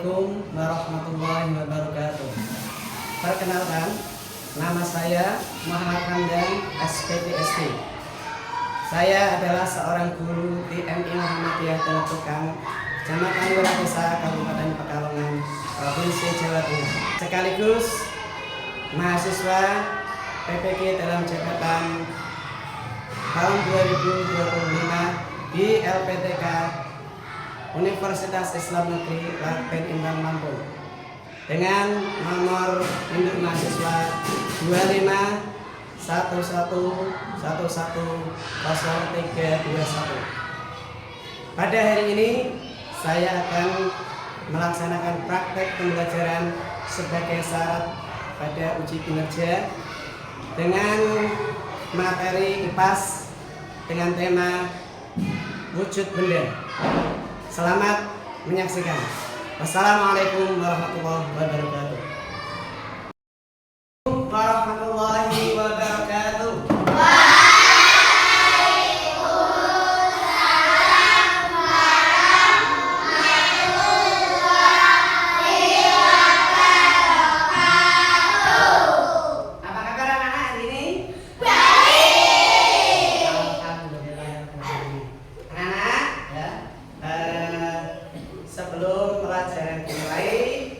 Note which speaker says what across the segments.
Speaker 1: Assalamualaikum warahmatullahi wabarakatuh. Perkenalkan, nama saya Muhammad Hamdan, SPTSD. Saya adalah seorang guru di MI Muhammadiyah Teletukang, Kecamatan Wiradesa, Kabupaten Pekalongan, Provinsi Jawa Tengah. Sekaligus mahasiswa PPG dalam jabatan tahun 2025 di LPTK Universitas Islam Negeri Laten Indrang Lampung dengan nomor induk mahasiswa 2511110321. Pada hari ini saya akan melaksanakan praktek pembelajaran sebagai syarat pada uji kinerja dengan materi IPAS dengan tema wujud benda. Selamat menyaksikan. Wassalamualaikum warahmatullahi wabarakatuh. Warahmatullahi wabarakatuh. Apa kabar anak-anak hari ini? Sebelum pelajaran dimulai,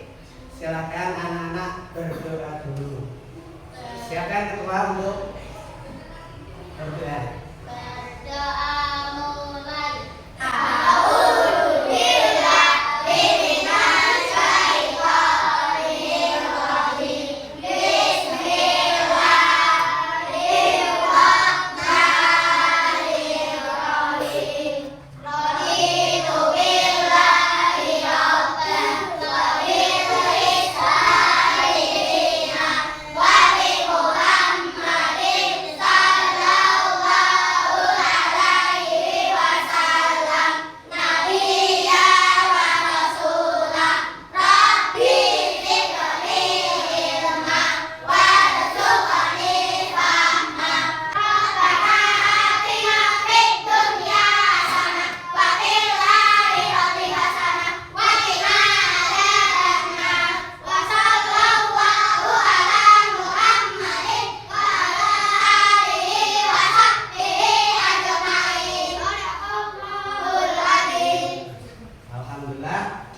Speaker 1: silakan anak-anak berdoa dulu. Silakan ketua untuk berdoa.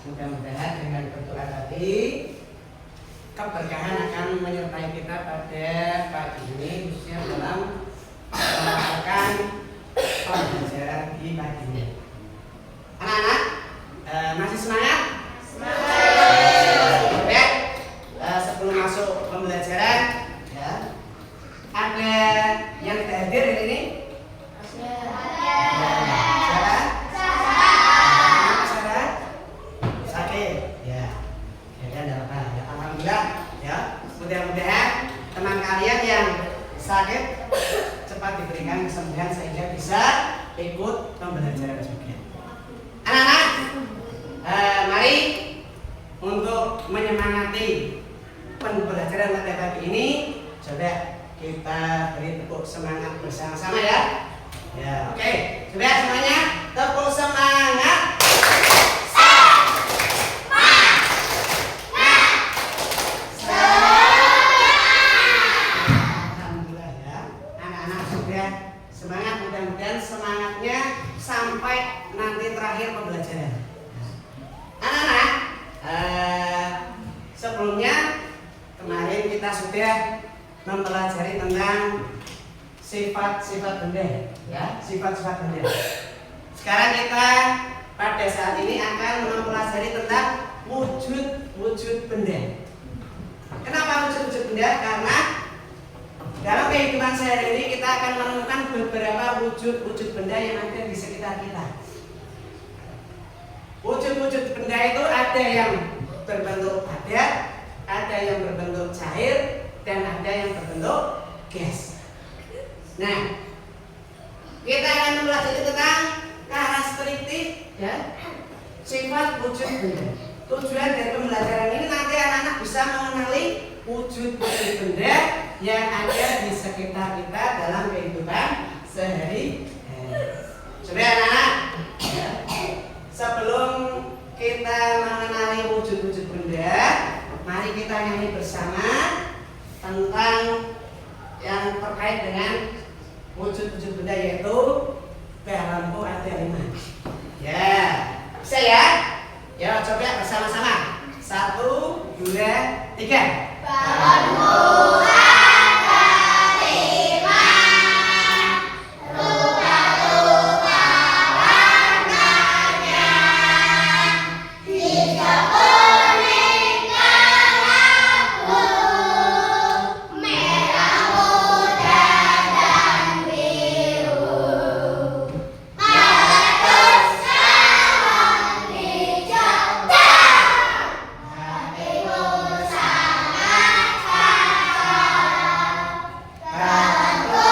Speaker 1: Mudah-mudahan dengan berdoa tadi keberkahan akan menyertai kita pada pagi ini, khususnya dalam melakukan pembelajaran di pagi ini. Anak-anak masih semangat? Semangat. Ya. Sebelum masuk pembelajaran, ya, ada yang tidak hadir hari ini? Mudah-mudahan teman kalian yang sakit cepat diberikan kesembuhan sehingga bisa ikut pembelajaran juga. Anak-anak, mari untuk menyemangati pembelajaran pada pagi ini, coba kita beri tepuk semangat bersama-sama ya. Ya, oke. Coba semuanya tepuk semangat. Semangat, mudah-mudahan semangatnya sampai nanti terakhir pembelajaran. Anak-anak, sebelumnya kemarin kita sudah mempelajari tentang sifat-sifat benda, ya, sifat-sifat benda. Sekarang kita pada saat ini akan mempelajari tentang wujud-wujud benda. Kenapa wujud-wujud benda? Karena dalam kehidupan sehari-hari kita akan menemukan beberapa wujud-wujud benda yang ada di sekitar kita. Wujud-wujud benda itu ada yang berbentuk padat, ada yang berbentuk cair, dan ada yang berbentuk gas. Nah, kita akan mempelajari tentang karakteristik ya, sifat wujud benda. Tujuan dari pembelajaran ini nanti anak-anak bisa mengenali wujud-wujud benda yang ada di sekitar kita dalam kehidupan sehari-hari. Coba anak-anak, ya, sebelum kita mengenali wujud terkait dengan wujud-wujud benda, yaitu balonku ada 5. Ya, bisa ya? Ya, coba bersama-sama. 1, 2, 3.
Speaker 2: Balonku ada 5, rupa-rupa warnanya, hijau, kuning, abu, merah muda dan biru. Meletus salon hijau, hatimu sangat harap. Balonku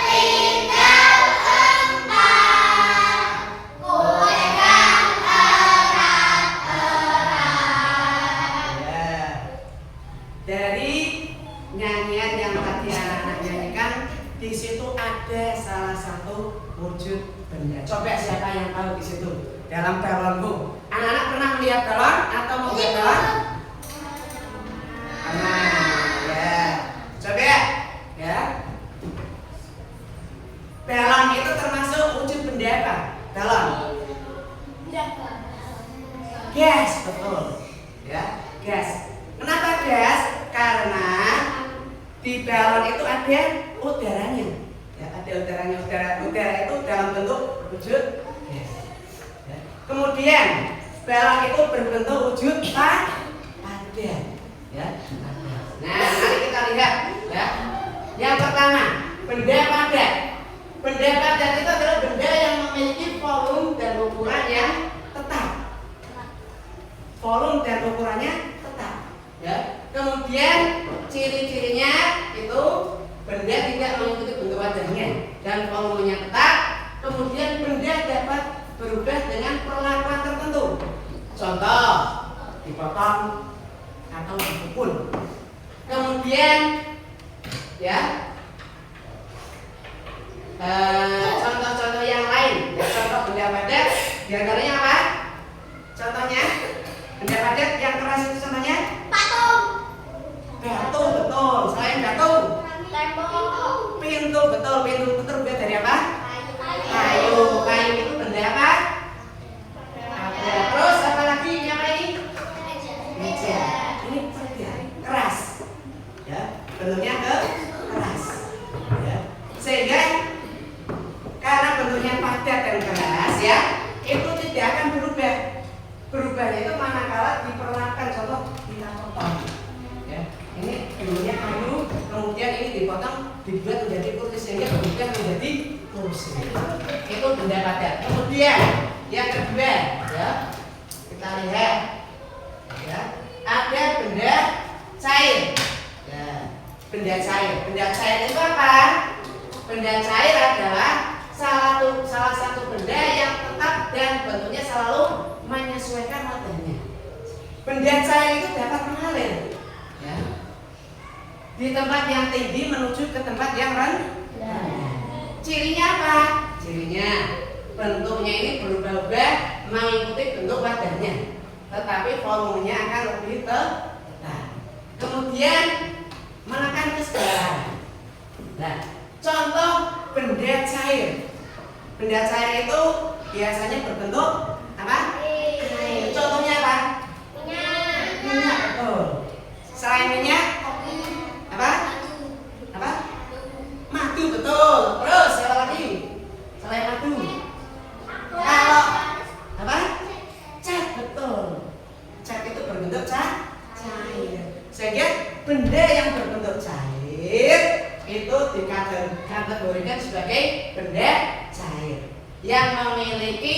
Speaker 2: tinggal 4, ku pegang erat-erat.
Speaker 1: Ya. Dari nyanyian yang tadi anak-anak nyanyikan, di situ ada salah satu wujud benda. Coba siapa yang tahu di situ dalam balonku? Anak-anak pernah melihat balon atau membuat balon? Pernah. Ya. Coba ya. Balon itu termasuk wujud benda apa? Balon. Gas, betul. Ya, gas. Kenapa gas? Karena di balon itu ada udaranya. Ya, ada udaranya. Udara itu dalam bentuk wujud gas. Ya. Kemudian balon itu berbentuk wujud padat. Ya. Nah, mari kita lihat ya. Yang pertama, benda padat. Benda padat itu adalah benda yang memiliki volume dan ukuran yang tetap. Volume dan ukurannya tetap. Ya. Kemudian ciri-cirinya itu benda tidak mengikuti bentuk wadahnya dan volumenya tetap. Kemudian benda dapat berubah dengan perlakuan tertentu. Contoh, dipotong atau dipukul. Kemudian ya, contoh-contoh yang lain. Ya, contoh benda padat diantaranya apa? Contohnya benda padat yang keras itu contohnya
Speaker 2: Patung,
Speaker 1: batu, betul. Selain batu,
Speaker 2: tembok,
Speaker 1: pintu, betul. Pintu itu terbuat dari apa?
Speaker 2: kayu,
Speaker 1: Kayu itu benda apa? Ada. Terus apa lagi? Yang ini? Meja. Ini padat, keras. Ya, bentuknya keras. Ya. Sehingga karena bentuknya padat dan keras ya, itu tidak akan berubah. Berubahnya itu manakala diperlakukan, contoh kita potong. Ya. Ini bentuknya kayu, kemudian ini dipotong, dibuat menjadi kursi sehingga berubah menjadi kursi. Itu benda padat. Kemudian yang kedua, ya, kita lihat, ya, ada benda cair. Ya, benda cair. Benda cair itu apa? Benda cair adalah salah satu benda yang tetap dan bentuknya selalu menyesuaikan wadahnya. Benda cair itu dapat mengalir, ya, di tempat yang tinggi menuju ke tempat yang rendah. Cirinya apa? Cirinya bentuknya ini berubah-ubah mengikuti bentuk wadahnya, tetapi volumenya akan lebih tetap. Kemudian menekan kesedaran. Nah, contoh benda cair. Benda cair itu biasanya berbentuk apa? Air. Contohnya apa? Minyak, betul. Selain minyak, apa? Apa? Madu, betul. Terus siapa lagi? Selain madu. Kalau apa? Cat, betul. Cat itu berbentuk cair. Sehingga benda yang berbentuk cair itu dikategorikan sebagai benda cair yang memiliki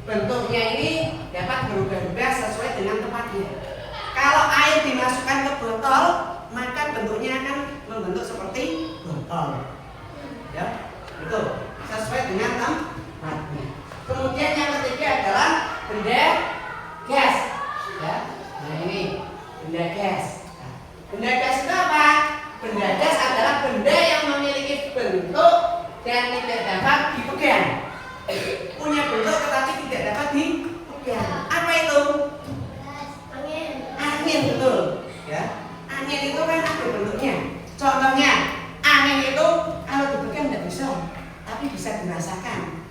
Speaker 1: bentuknya ini dapat berubah-ubah sesuai dengan tempatnya. Kalau air dimasukkan ke botol, maka bentuknya akan membentuk seperti botol. Ya, itu sesuai dengan tempatnya. Kemudian yang ketiga adalah benda gas. Ya, nah ini benda gas. Nah, benda gas itu apa? Benda gas adalah benda yang memiliki bentuk dan tidak dapat dipegang. Punya bentuk tetapi tidak dapat dipegang. Apa itu? Angin, betul. Ya, angin itu kan ada bentuknya. Contohnya, angin itu tapi bisa dirasakan.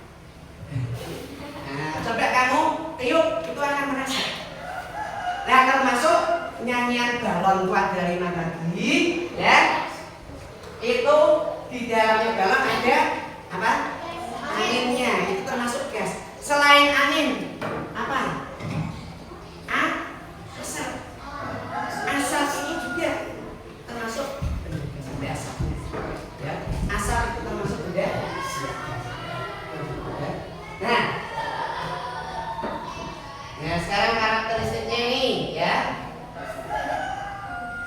Speaker 1: Nah, coba kamu tiup, itu akan merasa. Nah, termasuk nyanyian balon Quadra 5 tadi, ya. Itu di dalamnya balon ada apa? Anginnya, itu termasuk gas. Selain angin, apa? Asap. Asap itu juga termasuk benda asap. Ya, asap itu termasuk benda. Nah, nah sekarang karakteristiknya ini, ya.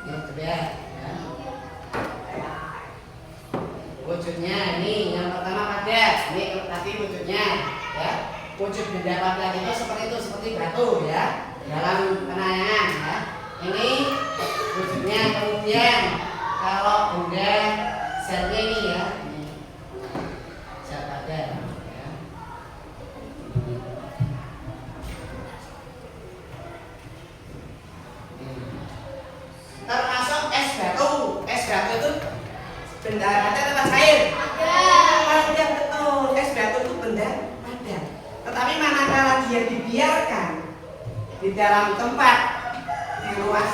Speaker 1: Ini coba, ya. Wujudnya ini yang pertama padat. Ini tadi wujudnya, ya. Wujud benda padat itu seperti batu, ya. Dalam penayangan, ya. Ini wujudnya. Kemudian kalau benda zatnya ini, ya, ini zat padat, ya. Termasuk es batu. Es batu itu benda padat apa cair? Padat, betul. Es batu itu benda padat. Tetapi manakala dia dibiarkan di dalam tempat di luar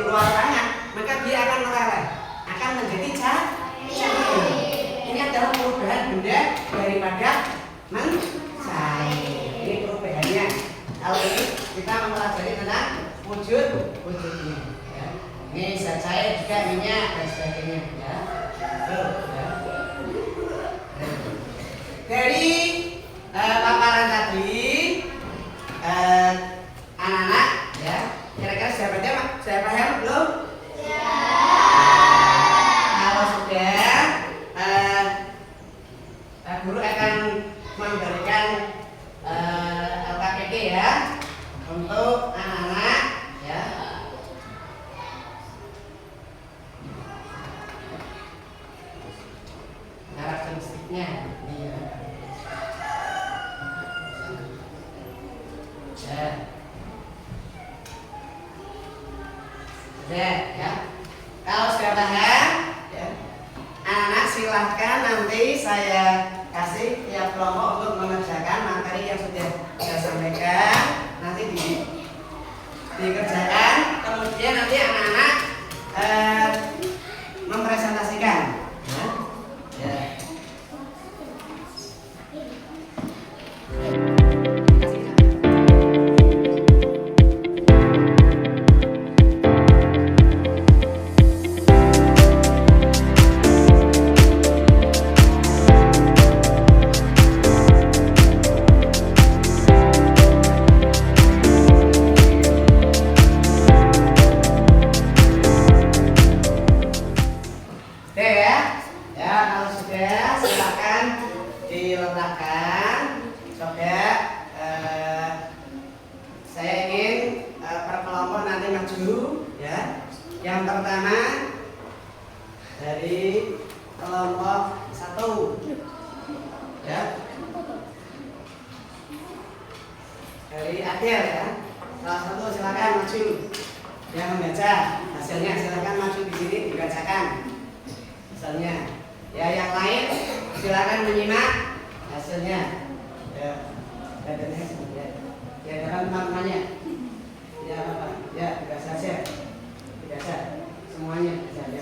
Speaker 1: ruangan, maka dia akan meleleh, akan menjadi cair. Ini adalah perubahan benda dari padat mencair. Ini perubahannya. Kalau ini kita mempelajari tentang wujudnya. Ya. Ini zat cair juga minyak dan sebagainya. Ya. Ya. Dari paparan tadi, anak-anak, ya, kira-kira sudah paham belum? Kalau sudah, guru akan memberikan LKPD, ya, untuk anak-anak, ya. Karakteristiknya, ya. Ya. Kalau sudah paham, ya, anak silahkan nanti saya kasih tiap kelompok untuk mengerjakan materi yang sudah saya sampaikan. Nanti dikerjakan, kemudian nanti anak-anak mempresentasikan. Ya. Ya. Yang pertama dari kelompok 1, ya, dari Adel, ya. Salah satu silakan maju yang membaca hasilnya, silakan maju di sini dibacakan hasilnya. Ya, yang lain silakan menyimak hasilnya. Ya, ya dalam teman-temannya. Ya, apa? Ya, dibaca saja. Biasa, semuanya bisa, ya.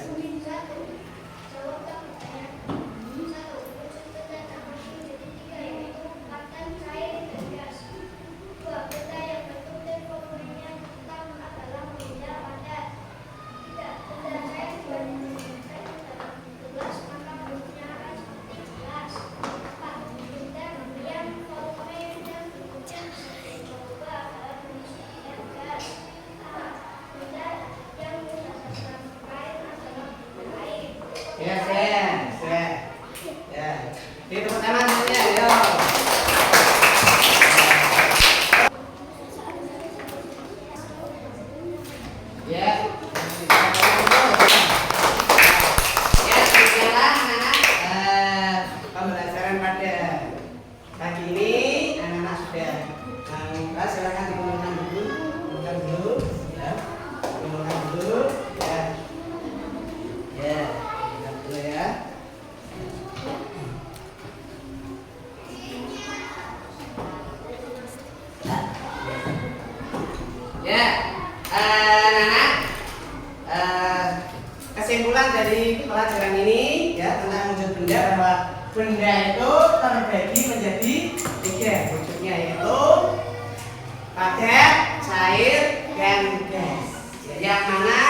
Speaker 1: Itu pertama hasilnya, ayo. Ya. Ya, sekarang anak-anak pembelajaran pada pagi ini anak-anak sudah buka, silakan dikumpulkan dulu, ya. Kumpulkan dulu, ya. Ya, dulu ya. benda itu terbagi menjadi 3 wujudnya, yaitu padat, cair, dan gas. Yang mana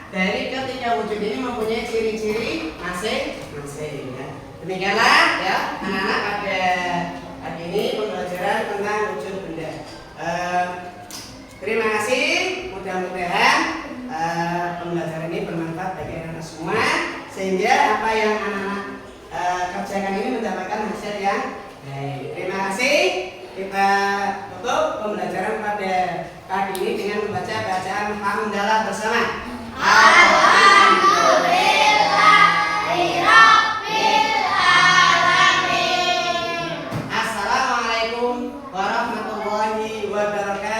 Speaker 1: dari ketiga wujud ini mempunyai ciri-ciri masing-masing. Ya. Demikianlah ya anak-anak pada hari ini pembelajaran tentang wujud benda. Terima kasih. Mudah-mudahan pembelajaran ini bermanfaat bagi anak-anak semua, sehingga apa yang anak-anak kerjakan ini mendapatkan hasil yang baik. Terima kasih. Kita tutup pembelajaran pada pagi ini dengan membaca bacaan hamdalah bersama. Assalamualaikum warahmatullahi wabarakatuh.